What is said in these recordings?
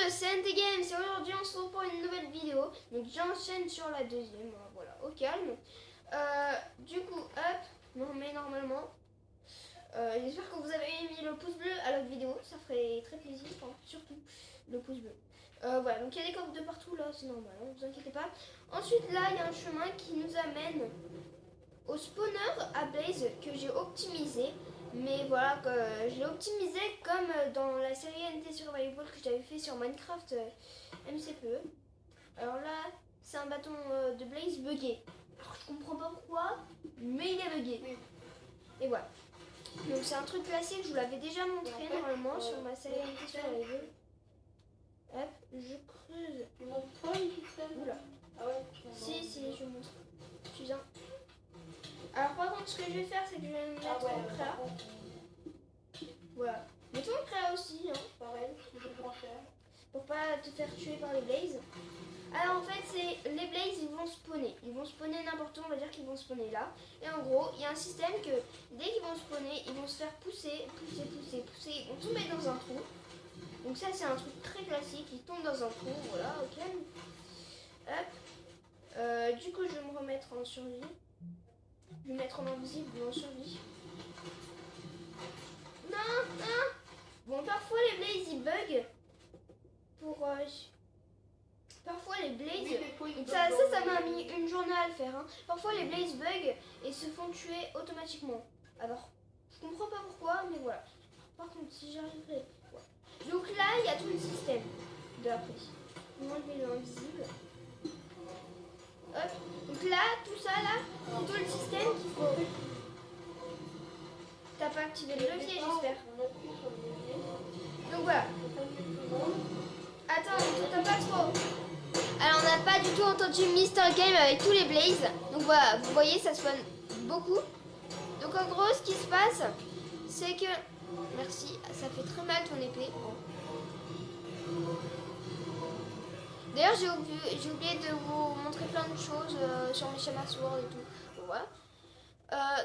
de CNT Games et aujourd'hui on se retrouve pour une nouvelle vidéo. Donc j'enchaîne sur la deuxième, voilà, au calme. Du coup, hop, non mais normalement, j'espère que vous avez mis le pouce bleu à l'autre vidéo, ça ferait très plaisir, enfin, surtout le pouce bleu. Voilà, donc il y a des coques de partout là, c'est normal, ne vous inquiétez pas. Ensuite là, il y a un chemin qui nous amène au spawner à Blaze que j'ai optimisé. Mais voilà, que je l'ai optimisé comme dans la série NT Survival que j'avais fait sur Minecraft MCPE. Alors là, c'est un bâton de Blaze buggé. Alors je comprends pas pourquoi, mais il est buggé. Oui. Et voilà. Donc c'est un truc classique, je vous l'avais déjà montré normalement sur ma série NT Survival. Hop, je creuse. Tu montres pas une Oula. Ah ouais. Si, je montre. Excusez. Alors par contre, ce que je vais faire, c'est que je vais me mettre en créa. Voilà. Mets-toi en créa aussi, hein. Pareil, je vais faire. Pour pas te faire tuer par les blazes. Alors en fait, c'est les blazes, ils vont spawner. Ils vont spawner n'importe où, on va dire qu'ils vont spawner là. Et en gros, il y a un système que dès qu'ils vont spawner, ils vont se faire pousser. Ils vont tomber dans un trou. Donc ça, c'est un truc très classique. Ils tombent dans un trou, voilà, ok. Hop. Du coup, je vais me remettre en survie. Je vais me mettre en invisible ou en survie. Non. Bon, parfois les blazes ils bug. Parfois les blazes. Oui, ça m'a mis une journée à le faire. Hein. Parfois les blazes bug et se font tuer automatiquement. Alors, je comprends pas pourquoi, mais voilà. Par contre, si j'arriverai. Ouais. Donc là, il y a tout le système de la prise. On va enlever l'invisible. Hop. Donc là, tout ça là, c'est tout le système qu'il faut. T'as pas activé le levier, j'espère. Donc voilà. Attends, on t'entend pas trop. Alors on n'a pas du tout entendu Mister Game avec tous les blazes. Donc voilà, vous voyez, ça spawn beaucoup. Donc en gros, ce qui se passe, c'est que... Merci, ça fait très mal ton épée. Bon. D'ailleurs, j'ai oublié de vous montrer plein de choses sur mes Shaman Sword et tout. Bon, voilà.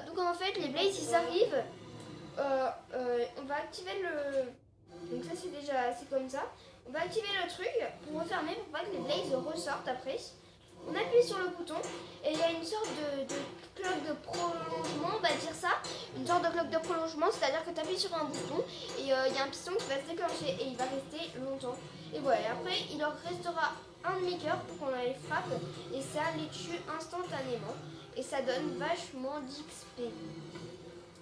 Donc en fait, les blazes, ils arrivent. On va activer le... Donc ça c'est comme ça. On va activer le truc pour refermer pour pas que les blazes ressortent après. On appuie sur le bouton et il y a une sorte de cloque de prolongement, on va dire ça. Une sorte de cloque de prolongement, c'est-à-dire que tu appuies sur un bouton et il y a un piston qui va se déclencher et il va rester longtemps. Et voilà, et après il leur restera un demi-cœur pour qu'on les frappe et ça les tue instantanément. Et ça donne vachement d'XP.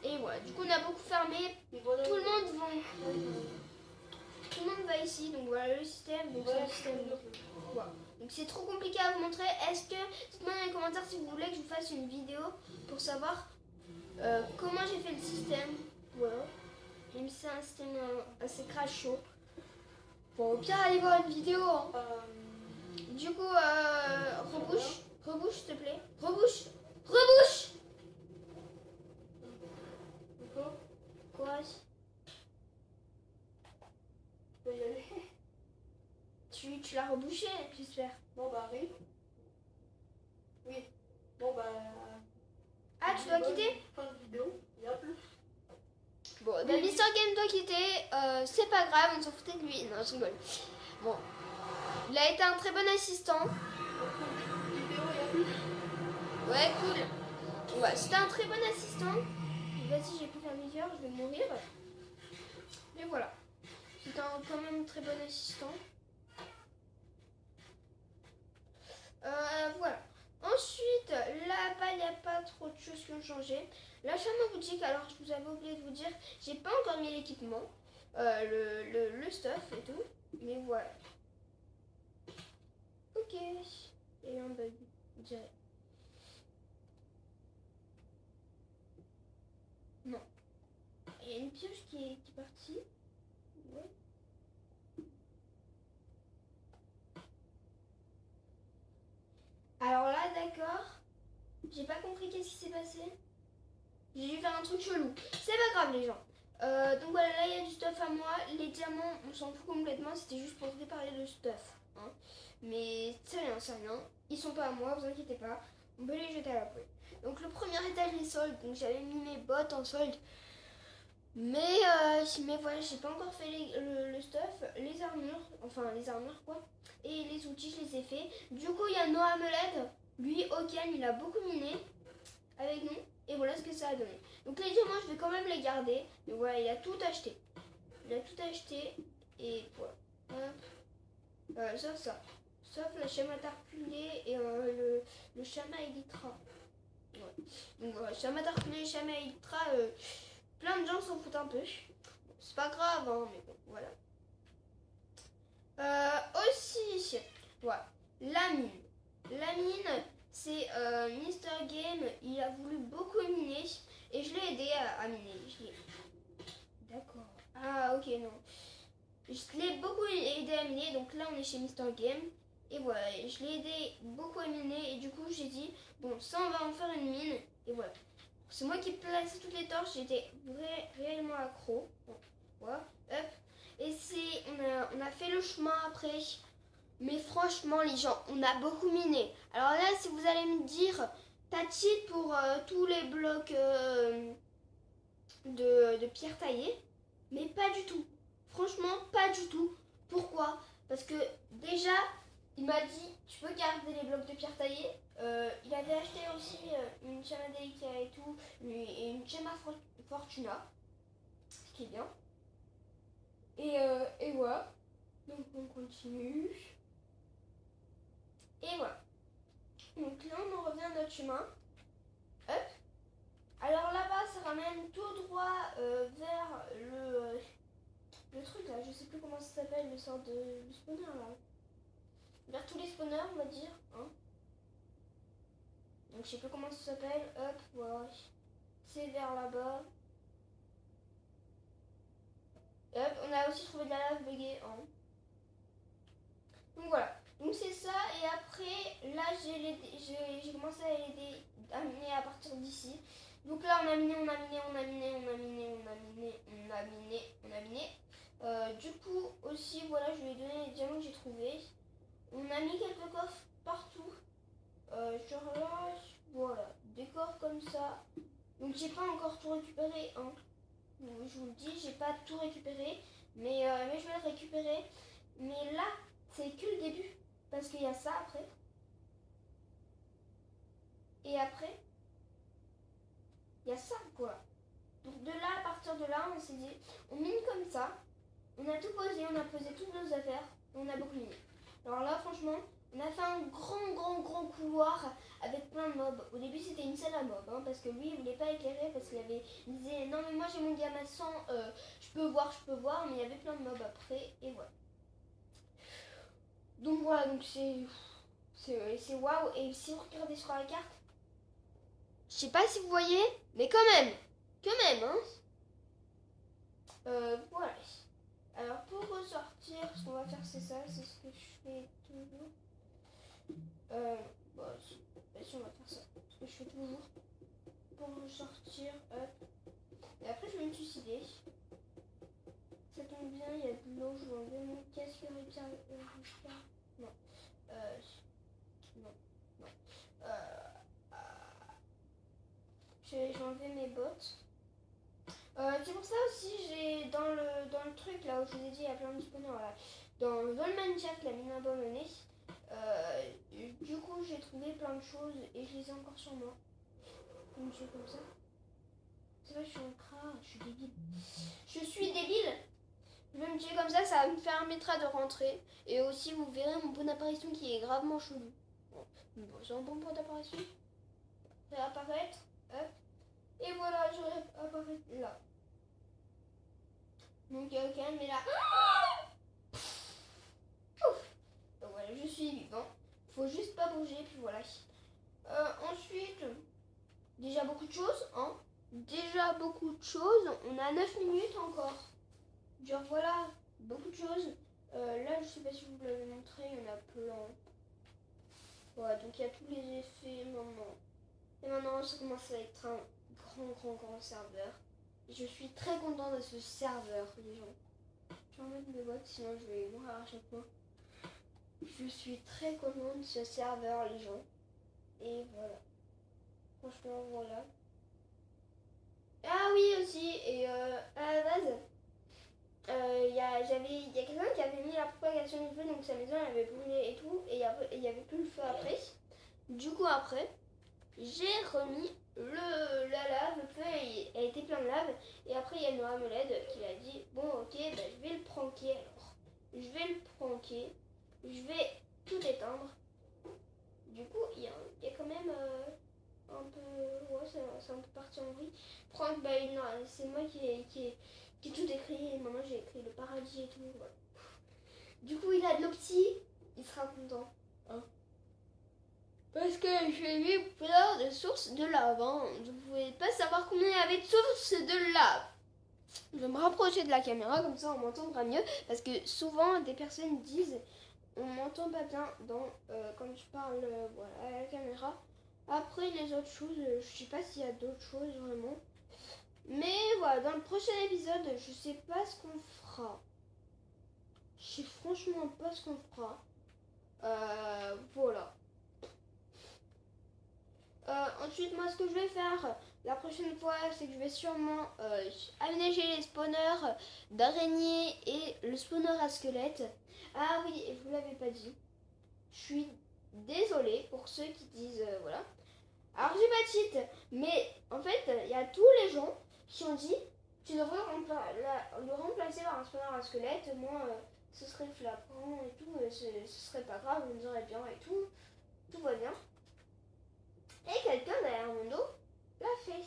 Et voilà, du coup on a beaucoup fermé, tout le monde va ici, donc voilà le système, donc c'est le système. Voilà. Donc c'est trop compliqué à vous montrer. Est-ce que, dites-moi dans les commentaires si vous voulez que je vous fasse une vidéo pour savoir comment j'ai fait le système. Voilà. Même si c'est un système assez crash chaud. Bon, au pire, allez voir une vidéo. Hein. Du coup, rebouche s'il te plaît. Rebouche. Quoi? Je peux y aller. Tu l'as rebouché, j'espère. Bon bah oui. Oui. Bon bah... Ah, tu dois quitter? Fin de vidéo, il y a plus. Bon, bah, Mister Game doit quitter, c'est pas grave, on s'en foutait de lui. Non, je rigole. Bon, il a été un très bon assistant. Ouais, cool. Ouais, c'était un très bon assistant. Vas-y, j'ai plus faire mes heures, je vais mourir. Mais voilà. C'était quand même un très bon assistant. Voilà. Ensuite, là-bas, il n'y a pas trop de choses qui ont changé. La chambre boutique, alors je vous avais oublié de vous dire, j'ai pas encore mis l'équipement, le stuff et tout, mais voilà. Ok, il y a eu un bug, je dirais. Non. Il y a une pioche qui est partie. Ouais. Alors là, d'accord. J'ai pas compris qu'est-ce qui s'est passé. J'ai dû faire un truc chelou. C'est pas grave les gens. Donc voilà, là il y a du stuff à moi. Les diamants, on s'en fout complètement. C'était juste pour préparer le stuff. Hein. Mais c'est rien. Ils sont pas à moi, vous inquiétez pas. On peut les jeter à la poubelle. Donc le premier étage est solde. Donc j'avais mis mes bottes en solde. Mais voilà, j'ai pas encore fait le stuff, les armures quoi, et les outils je les ai fait. Du coup il y a Noah Meled, lui Okan il a beaucoup miné avec nous, et voilà ce que ça a donné. Donc les diamants je vais quand même les garder, mais voilà il a tout acheté. Il a tout acheté, et voilà. Sauf la chamatar culée et le chama Elytra. Ouais. Donc voilà, chamatar culée, chama Elytra, plein de gens s'en foutent un peu. C'est pas grave, hein, mais bon, voilà. Aussi, voilà, la mine. La mine, c'est Mister Game, il a voulu beaucoup miner et je l'ai aidé à miner. D'accord. Ah, ok, non. Je l'ai beaucoup aidé à miner, donc là on est chez Mister Game. Et voilà, je l'ai aidé beaucoup à miner et du coup j'ai dit, bon, ça on va en faire une mine. Et voilà. C'est moi qui plaçais toutes les torches, j'étais réellement accro. Bon, voilà, hop. Et on a fait le chemin après. Mais franchement, les gens, on a beaucoup miné. Alors là, si vous allez me dire, t'as cheat pour tous les blocs de pierre taillée, mais pas du tout. Franchement, pas du tout. Pourquoi? Parce que déjà, il m'a dit, tu peux garder les blocs de pierre taillée. Il avait acheté aussi une Chama Delicia et tout, et une Chama Fortuna, ce qui est bien. Et voilà. Donc on continue. Et voilà. Donc là, on en revient à notre chemin. Hop. Alors là-bas, ça ramène tout droit vers le truc là. Je sais plus comment ça s'appelle, le sort de spawner là. Vers tous les spawners, on va dire. Hein. Donc je sais plus comment ça s'appelle. Hop, voilà. C'est vers là-bas. Hop, on a aussi trouvé de la lave buggée. Hein. Donc voilà. Donc c'est ça. Et après, là, j'ai commencé à miner à partir d'ici. Donc là, on a miné. Du coup, aussi, voilà, je lui ai donné les diamants que j'ai trouvés. On a mis quelques coffres partout. Genre là, voilà, des coffres comme ça. Donc j'ai pas encore tout récupéré, hein. Donc, je vous le dis, j'ai pas tout récupéré. Mais je vais le récupérer. Mais là, c'est que le début. Parce qu'il y a ça après. Et après, il y a ça, quoi. Donc de là, à partir de là, on s'est dit, on mine comme ça. On a tout posé, on a posé toutes nos affaires. Et on a beaucoup miné. Alors là, franchement, on a fait un grand couloir avec plein de mobs. Au début, c'était une salle à mobs, hein, parce que lui, il voulait pas éclairer, parce il disait, non mais moi j'ai mon gamma 100, je peux voir, mais il y avait plein de mobs après, et voilà. Donc voilà, donc c'est waouh. Et si vous regardez sur la carte, je sais pas si vous voyez, mais quand même, hein. Voilà. Alors pour ressortir, ce qu'on va faire c'est ça, c'est ce que je fais toujours. Si on va faire ça, ce que je fais toujours. Pour ressortir, hop. Et après je vais me suicider. Ça tombe bien, il y a de l'eau, je vais enlever mon casque répair. Non. Non. Je vais enlever mes bottes. C'est pour ça aussi, j'ai dans le truc là où je vous ai dit, il y a plein de spawners là. Dans Volmanjack, la mine abandonnée, du coup j'ai trouvé plein de choses et je les ai encore sur moi. Donc je fais comme ça. C'est vrai, je suis un crâne, je suis débile. Je suis débile. Je vais me tuer comme ça me permettra de rentrer. Et aussi, vous verrez mon point d'apparition qui est gravement chelou. Bon, c'est un bon point d'apparition. Réapparaître, hop. Et voilà, je réapparais là. Donc il y a aucun, mais là. Donc voilà, je suis vivant. Faut juste pas bouger, puis voilà. Ensuite, déjà beaucoup de choses, hein. On a 9 minutes encore. Genre voilà, beaucoup de choses. Là, je sais pas si vous l'avez montré, il y en a plein. Voilà, donc il y a tous les effets maintenant. Et maintenant, ça commence à être un grand serveur. Et je suis très content de ce serveur, les gens. Je vais remettre mes bottes, sinon je vais mourir à chaque fois. Je suis très content de ce serveur, les gens. Et voilà. Franchement, voilà. Ah oui aussi, et à la base, il y a quelqu'un qui avait mis la propagation du feu, donc sa maison elle avait brûlé et tout, et il y avait plus le feu après. Du coup après, j'ai remis la lave, le feu a été plein de lave, et après il y a Noah Meled qui a dit bon ok, bah, je vais le pranker alors. Je vais le pranker, je vais tout éteindre. Du coup il y a quand même un peu, ouais c'est un peu parti en vrille. Prank, bah non, c'est moi qui ai tout écrit, et maintenant j'ai écrit le paradis et tout. Voilà. Du coup il a de l'opti, il sera content. Hein. Parce que j'ai mis plein de sources de lave. Hein. Vous ne pouvez pas savoir combien il y avait de sources de lave. Je vais me rapprocher de la caméra, comme ça on m'entendra mieux. Parce que souvent des personnes disent on m'entend pas bien quand je parle voilà, à la caméra. Après les autres choses, je sais pas s'il y a d'autres choses vraiment. Mais voilà, dans le prochain épisode, je sais pas ce qu'on fera. Je sais franchement pas ce qu'on fera. Voilà. Ensuite, moi, ce que je vais faire la prochaine fois, c'est que je vais sûrement aménager les spawners d'araignées et le spawner à squelette. Ah oui, et vous l'avez pas dit. Je suis désolée pour ceux qui disent voilà. Alors, j'ai pas de cheat, mais en fait, il y a tous les gens qui ont dit tu devrais le remplacer par un spawner à squelette. Moi, ce serait flagrant et tout, ce serait pas grave, on dirait bien et tout. Tout va bien. Et quelqu'un derrière mon dos l'a fait.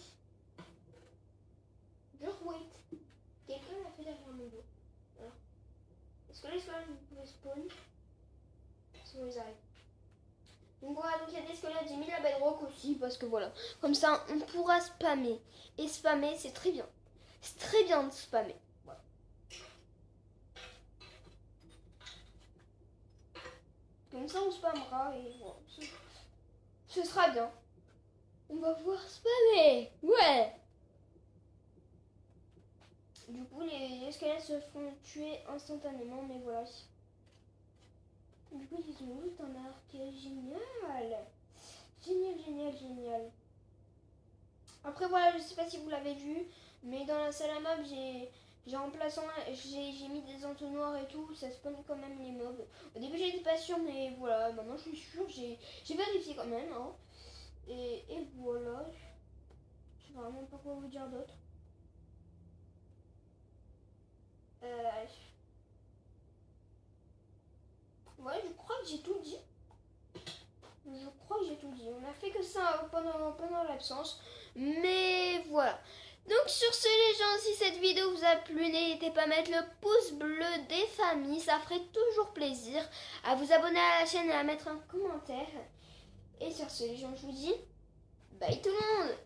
Genre, wait. Quelqu'un l'a fait derrière mon dos. Voilà. Est-ce que les squelettes, vous pouvez spawn si vous arrivez? Donc voilà, donc il y a des squelettes, j'ai mis la bedrock aussi parce que voilà. Comme ça, on pourra spammer. Et spammer, c'est très bien. C'est très bien de spammer. Voilà. Comme ça, on spammera et voilà. Ce sera bien. On va pouvoir spammer. Ouais. Du coup, les squelettes se font tuer instantanément, mais voilà. Du coup, ils ont eu un arc. Génial. Génial, génial, génial. Après, voilà, je sais pas si vous l'avez vu, mais dans la salle à map, j'ai mis des entonnoirs et tout, ça spawn quand même les mobs. Au début, j'étais pas sûre, mais voilà, maintenant je suis sûre, j'ai vérifié quand même. Hein. Et voilà. Je sais vraiment pas quoi vous dire d'autre. Ouais, je crois que j'ai tout dit. Je crois que j'ai tout dit. On a fait que ça pendant l'absence. Mais voilà. Donc sur ce les gens, si cette vidéo vous a plu, n'hésitez pas à mettre le pouce bleu des familles. Ça ferait toujours plaisir. À vous abonner à la chaîne et à mettre un commentaire. Et sur ce les gens, je vous dis bye tout le monde.